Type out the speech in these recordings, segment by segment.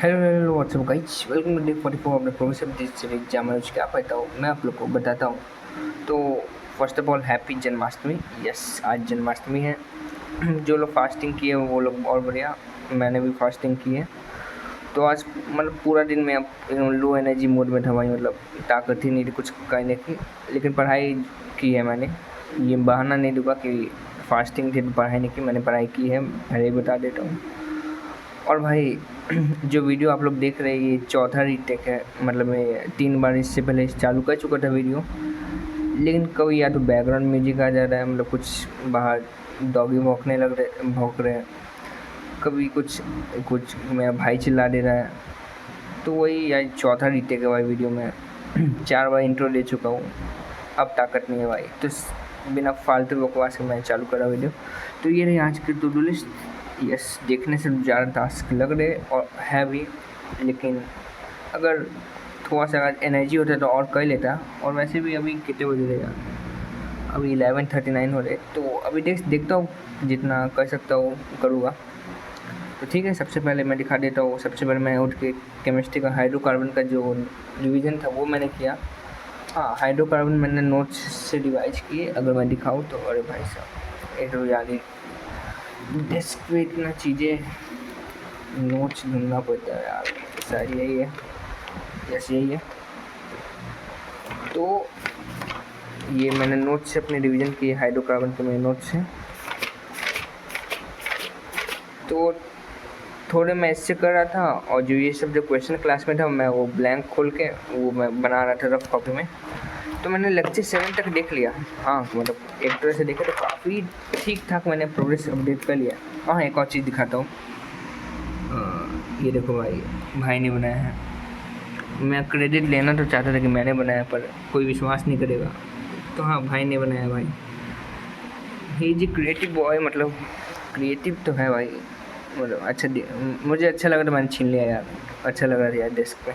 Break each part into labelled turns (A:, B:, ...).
A: Hello what's up guys, welcome to day 44 of the progressive this series जहाँ मैं क्या पढ़ता हूँ मैं आप लोग को बताता हूँ। तो first of all happy Janmashtami. Yes, आज जन्माष्टमी है। जो लोग फास्टिंग किए वो लोग और बढ़िया, मैंने भी फास्टिंग की है। तो आज मतलब पूरा दिन मैं अब लो एनर्जी मोड में था भाई, मतलब ताकत ही नहीं थी कुछ करने की। लेकिन पढ़ाई की है मैंने, ये बहाना नहीं दूंगा कि फास्टिंग थी तो पढ़ाई नहीं की, मैंने पढ़ाई की है, पहले ही बता देता हूँ। और भाई जो वीडियो आप लोग देख रहे हैं ये चौथा रीटेक है, मतलब मैं 3 बार इससे पहले चालू कर चुका था वीडियो। लेकिन कभी या तो बैकग्राउंड म्यूजिक आ जा रहा है, मतलब कुछ बाहर डॉगी भौंक रहे हैं, कभी कुछ कुछ मेरा भाई चिल्ला दे रहा है। तो वही यार चौथा रीटेक है भाई वीडियो में। 4 बार इंट्रो ले चुका हूँ, अब ताकत नहीं है भाई। तो बिना फालतू बकवास के मैं चालू करा वीडियो। तो ये रही आज की टू डू लिस्ट। यस, देखने से ज़्यादा टास्क लग रहे और है भी, लेकिन अगर थोड़ा सा अगर एनर्जी होता तो और कर लेता। और वैसे भी अभी कितने बज रहे यार, अभी 11:39 हो रहे। तो अभी देखता हूँ, जितना कर सकता हूँ करूँगा। तो ठीक है, सबसे पहले मैं दिखा देता हूँ। सबसे पहले मैं उठ के केमिस्ट्री का हाइड्रोकार्बन का जो रिवीजन था वो मैंने किया। हाँ, हाइड्रोकार्बन मैंने नोट्स से डिवाइज किए। अगर मैं दिखाऊँ तो अरे भाई साहब, एक तो याद ही डेस्क पे इतना चीज़ें नोट्स ढूंढना पड़ता है यार, ऐसा यही है। यस, यही है। तो ये मैंने नोट्स से अपने रिवीजन किए, हाइड्रोकार्बन के मेरे नोट्स हैं। तो थोड़े मैं इससे कर रहा था, और जो ये सब जो क्वेश्चन क्लास में था मैं वो ब्लैंक खोल के वो मैं बना रहा था रफ कॉपी में। तो मैंने लेक्चर 7 तक देख लिया। हाँ, मतलब एक तरह से देखा तो काफ़ी ठीक ठाक मैंने प्रोग्रेस अपडेट कर लिया। हाँ, एक और चीज़ दिखाता हूँ। ये देखो भाई ने बनाया है। मैं क्रेडिट लेना तो चाहता था कि मैंने बनाया, पर कोई विश्वास नहीं करेगा। तो हाँ, भाई ने बनाया भाई। ही जी क्रिएटिव बॉय, मतलब क्रिएटिव तो है भाई। मतलब अच्छा, मुझे अच्छा लगा तो मैंने छीन लिया यार, अच्छा लगा यार डेस्क पे।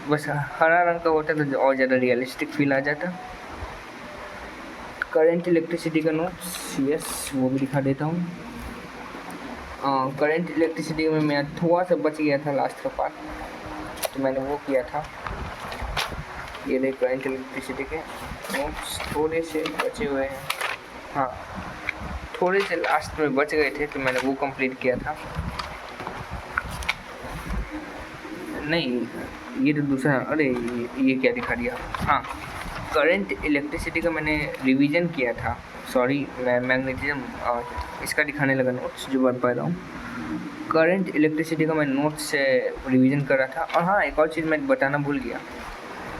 A: बस हरा रंग का होता तो और ज़्यादा रियलिस्टिक फील आ जाता। करंट इलेक्ट्रिसिटी का नोट्स, यस, वो भी दिखा देता हूँ। करंट इलेक्ट्रिसिटी में मैं थोड़ा सा बच गया था लास्ट का पार्ट, तो मैंने वो किया था। ये देख, करंट इलेक्ट्रिसिटी के नोट्स थोड़े से बचे हुए हैं। हाँ, थोड़े से लास्ट में बच गए थे तो मैंने वो कंप्लीट किया था। नहीं, ये तो दूसरा, अरे ये क्या दिखा दिया। हाँ, करंट इलेक्ट्रिसिटी का मैंने रिवीजन किया था। सॉरी, मैं मैग्नेटिज्म इसका दिखाने लगा नोट्स जो पढ़ पा रहा हूँ। करंट इलेक्ट्रिसिटी का मैं नोट्स से रिवीजन कर रहा था। और हाँ, एक और चीज़ मैं बताना भूल गया।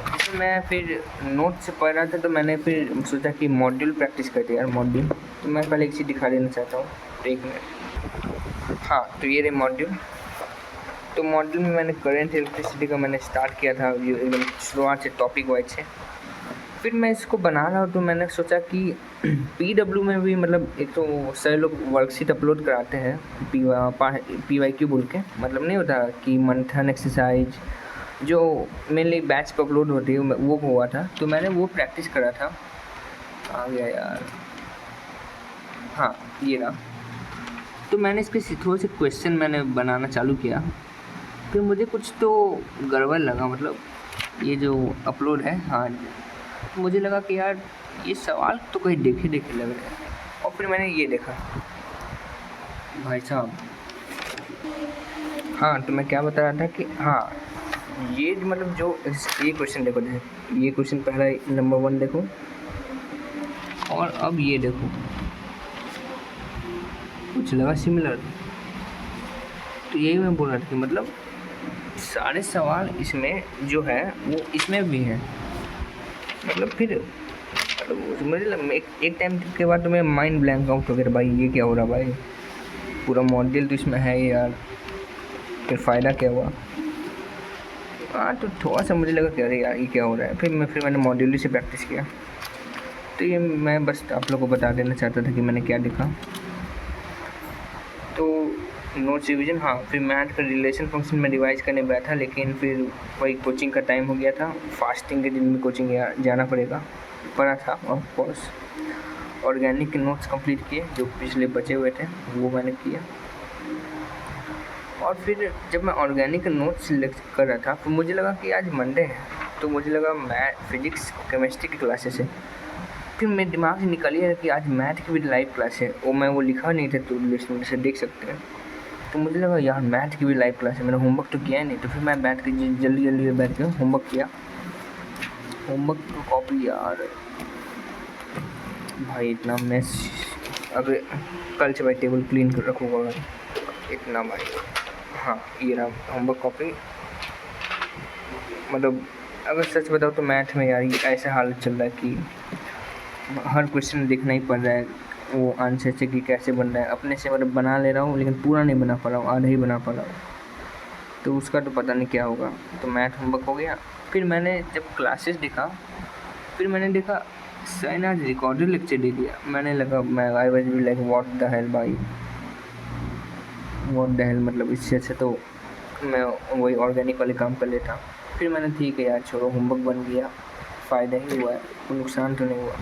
A: जैसे मैं फिर नोट्स से पढ़ रहा था तो मैंने फिर सोचा कि मॉड्यूल प्रैक्टिस करते यार, मॉड्यूल। तो मैं पहले एक चीज़ दिखा देना चाहता हूँ, तो 1 मिनट। हाँ, तो ये रहे मॉड्यूल। तो मॉड्यूल में मैंने करंट इलेक्ट्रिसिटी का मैंने स्टार्ट किया था, जो एकदम शुरुआत से टॉपिक वाइज से। फिर मैं इसको बना रहा हूँ तो मैंने सोचा कि PW में भी, मतलब एक तो सर लोग वर्कशीट अपलोड कराते हैं PYQ बोल के, मतलब नहीं होता कि मंथन एक्सरसाइज जो मेनली बैच पर अपलोड होती है, वो हुआ था। तो मैंने वो प्रैक्टिस करा था। आ गया यार, हाँ ये रहा। तो मैंने इसके थोड़े से क्वेश्चन मैंने बनाना चालू किया। फिर मुझे कुछ तो गड़बड़ लगा, मतलब ये जो अपलोड है, हाँ, मुझे लगा कि यार ये सवाल तो कहीं देखे लग रहे हैं। और फिर मैंने ये देखा भाई साहब। हाँ, तो मैं क्या बता रहा था कि हाँ, ये मतलब जो ये क्वेश्चन देखो, ये क्वेश्चन पहला नंबर 1 देखो, और अब ये देखो, कुछ लगा सिमिलर। तो यही मैं बोल रहा था कि मतलब सारे सवाल इसमें जो है वो इसमें भी है। मतलब फिर मुझे एक टाइम के बाद तो मेरा माइंड ब्लैंक आउट हो गया भाई, ये क्या हो रहा भाई, पूरा मॉड्यूल तो इसमें है यार, फिर फ़ायदा क्या हुआ। हाँ, तो थोड़ा सा मुझे लगा कि अरे यार ये क्या हो रहा है। फिर मैंने मॉड्यूल से प्रैक्टिस किया। तो ये मैं बस आप लोगों को बता देना चाहता था कि मैंने क्या देखा। तो नोट्स रिवीजन, हाँ, फिर मैथ का रिलेशन फंक्शन में रिवाइज करने बैठा, लेकिन फिर वही कोचिंग का टाइम हो गया था। फास्टिंग के दिन में कोचिंग जाना पड़ा था ऑफ कोर्स। ऑर्गेनिक के नोट्स कंप्लीट किए, जो पिछले बचे हुए थे वो मैंने किया। और फिर जब मैं ऑर्गेनिक नोट्स कर रहा था तो मुझे लगा कि आज मंडे है, तो मुझे लगा मैथ फिजिक्स केमिस्ट्री की क्लासेस है। फिर मेरे दिमाग से निकल गया कि आज मैथ की भी लाइव क्लास है, और मैं वो लिखा नहीं था तो लिस्ट में से देख सकते हैं। तो मुझे लगा यार मैथ की भी लाइव क्लास है, मैंने होमवर्क तो किया ही नहीं। तो फिर मैं बैठ के जल्दी जल्दी बैठ के होमवर्क किया। होमवर्क की कॉपी यार भाई इतना मैस, अगर कल से भाई टेबल क्लीन कर रखूँगा इतना भाई। हाँ ये रहा होमवर्क कॉपी। मतलब अगर सच बताओ तो मैथ में यार ये ऐसा हालत चल रहा है कि हर क्वेश्चन देखना ही पड़ रहा है, वो आंसर से कि कैसे बन रहा है। अपने से मतलब बना ले रहा हूँ लेकिन पूरा नहीं बना पा रहा हूँ, आधा ही बना पा रहा हूँ, तो उसका तो पता नहीं क्या होगा। तो मैथ होमवर्क हो गया। फिर मैंने जब क्लासेस देखा, फिर मैंने देखा सर ने आज रिकॉर्डेड लेक्चर दे दिया। मैंने लगा मैं I was be like what the hell भाई, व्हाट द हेल, मतलब इससे अच्छा तो मैं वही ऑर्गेनिक वाले काम कर लेता। फिर मैंने ठीक है यार छोड़ो, होमवर्क बन गया, फ़ायदा ही हुआ है, कोई नुकसान तो नहीं हुआ।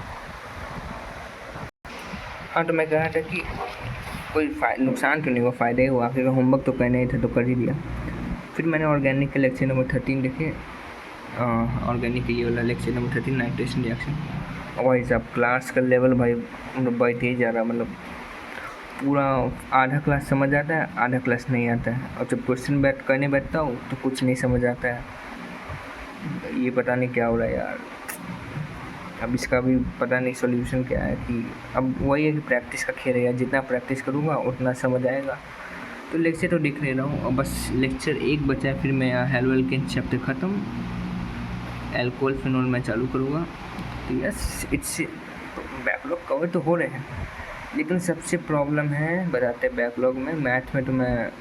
A: हाँ तो मैं कह रहा था कि कोई नुकसान तो नहीं हुआ, फ़ायदा ही हुआ, आखिर होमवर्क तो करना ही था तो कर ही दिया। फिर मैंने ऑर्गेनिक के लेक्चर नंबर 13 देखे। ऑर्गेनिक के ये वाला लेक्चर नंबर 13 नाइट्रेशन रिएक्शन। और भाई साहब क्लास का लेवल भाई मतलब बढ़ते ही जा रहा, मतलब पूरा आधा क्लास समझ आता है, आधा क्लास नहीं आता है। और जब क्वेश्चन करने बैठता हूँ तो कुछ नहीं समझ आता है। ये पता नहीं क्या हो रहा है यार। अब इसका भी पता नहीं सॉल्यूशन क्या है, कि अब वही है कि प्रैक्टिस का खेल है यार, जितना प्रैक्टिस करूँगा उतना समझ आएगा। तो लेक्चर तो देख ले रहा हूँ, और बस लेक्चर एक बचा है, फिर मैं हेलोएल्केन चैप्टर ख़त्म, एल्कोहल फिनोल मैं चालू करूँगा। तो यस इट्स बैकलॉग कवर तो हो रहे हैं, लेकिन सबसे प्रॉब्लम है बताते हैं बैकलॉग में। मैथ में तो मैं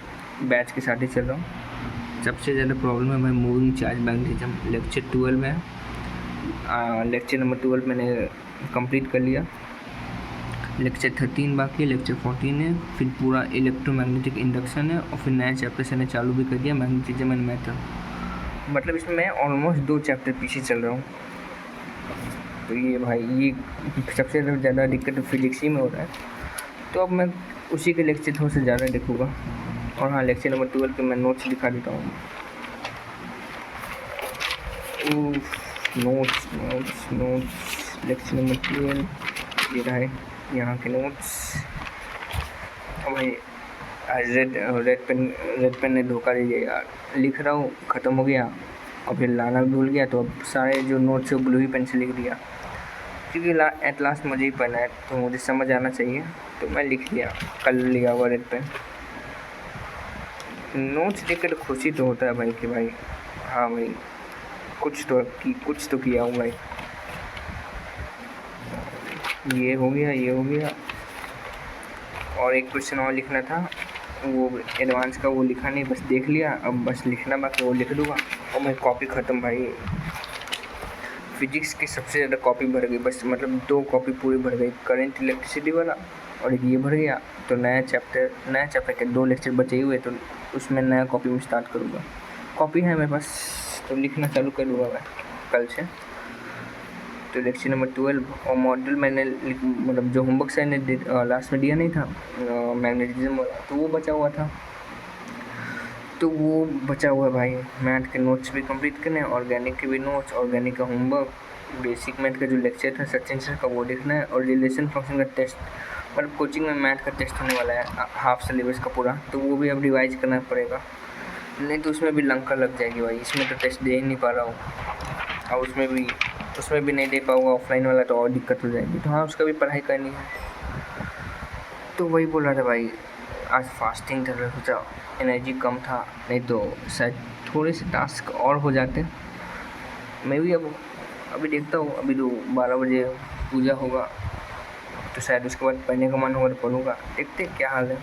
A: बैच के साथ ही चल रहा हूँ। सबसे ज़्यादा प्रॉब्लम है भाई मूविंग चार्ज मैग्नेटिज्म। लेक्चर 12 में लेक्चर नंबर 12 मैंने कंप्लीट कर लिया। लेक्चर 13 बाकी है, लेक्चर 14 है, फिर पूरा इलेक्ट्रोमैग्नेटिक इंडक्शन है, और फिर नया चैप्टर से मैंने चालू भी कर दिया मैग्नेटिज्म एंड मैटर। मतलब इसमें मैं ऑलमोस्ट 2 चैप्टर पीछे चल रहा हूँ। तो ये भाई ये सबसे ज़्यादा दिक्कत तो फिजिक्स ही में हो रहा है। तो अब मैं उसी के लेक्चर थोड़ा सा ज़्यादा देखूँगा। और हाँ लेक्चर नंबर 12 के मैं नोट्स दिखा देता हूँ। Notes notes notes lecture number 12 ये रहा है यहाँ के नोट्स। अब भाई आज रेड पेन ने धोखा दे दिया यार। लिख रहा हूँ ख़त्म हो गया, और फिर लाना भी भूल गया, तो अब सारे जो नोट्स है ब्लू ही पेन से लिख दिया, क्योंकि एट लास्ट मुझे ही पढ़ना है तो मुझे समझ आना चाहिए। तो मैं लिख लिया, कल लिया हुआ रेड पेन। नोट्स देख कर खुशी तो होता है भाई कि भाई हाँ भाई कुछ तो किया हूँ भाई। ये हो गया। और एक क्वेश्चन और लिखना था, वो एडवांस का वो लिखा नहीं, बस देख लिया, अब बस लिखना बाकी, वो लिख दूँगा। और मैं कॉपी ख़त्म भाई। फिजिक्स की सबसे ज़्यादा कॉपी भर गई, बस मतलब 2 कॉपी पूरी भर गई, करंट इलेक्ट्रिसिटी वाला और एक ये भर गया। तो नया चैप्टर के 2 लेक्चर बचे ही हुए, तो उसमें नया कॉपी में स्टार्ट करूँगा। कॉपी है मेरे पास, तो लिखना चालू कर लूँगा मैं कल से। तो लेक्चर नंबर 12 और मॉड्यूल मैंने मतलब जो होमवर्क सर ने लास्ट में दिया नहीं था मैग्नेटिज्म, तो वो बचा हुआ था, तो वो बचा हुआ है भाई। मैथ के नोट्स भी कंप्लीट करने हैं, ऑर्गेनिक के भी नोट्स, ऑर्गेनिक का होमवर्क, बेसिक मैथ का जो लेक्चर था सचिन सर का वो देखना है, और रिलेशन फंक्शन का टेस्ट, मतलब कोचिंग में मैथ का टेस्ट होने वाला है हाफ सिलेबस का पूरा, तो वो भी अब रिवाइज करना पड़ेगा, नहीं तो उसमें भी लंका लग जाएगी भाई। इसमें तो टेस्ट दे ही नहीं पा रहा हूँ, और उसमें भी नहीं दे पाऊँगा, ऑफलाइन वाला तो और दिक्कत हो जाएगी। तो हाँ उसका भी पढ़ाई करनी है। तो वही बोल रहा था भाई, आज फास्टिंग था, सोचा एनर्जी कम था, नहीं तो शायद थोड़े से टास्क और हो जाते। मैं भी अभी देखता हूँ, अभी तो 12 बजे पूजा होगा, तो शायद उसके बाद पढ़ने का मन होगा तो पढ़ूँगा, देखते क्या हाल है।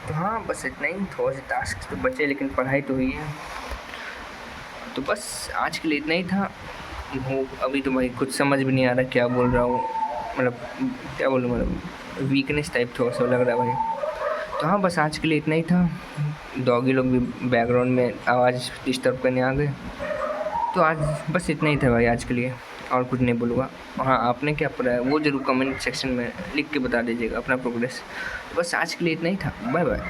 A: तो हाँ बस इतना ही, थोड़े से टास्क तो बचे लेकिन पढ़ाई तो हुई है। तो बस आज के लिए इतना ही था। वो अभी तो भाई कुछ समझ भी नहीं आ रहा क्या बोल रहा हूँ, मतलब क्या बोलूँ, मतलब वीकनेस टाइप थोड़ा सा लग रहा है भाई। तो हाँ बस आज के लिए इतना ही था। डॉगी लोग भी बैकग्राउंड में आवाज़ डिस्टर्ब करने आ गए। तो आज बस इतना ही था भाई आज के लिए, और कुछ नहीं बोलूँगा। हाँ आपने क्या पढ़ा है वो ज़रूर कमेंट सेक्शन में लिख के बता दीजिएगा अपना प्रोग्रेस। बस आज के लिए इतना ही था, बाय बाय।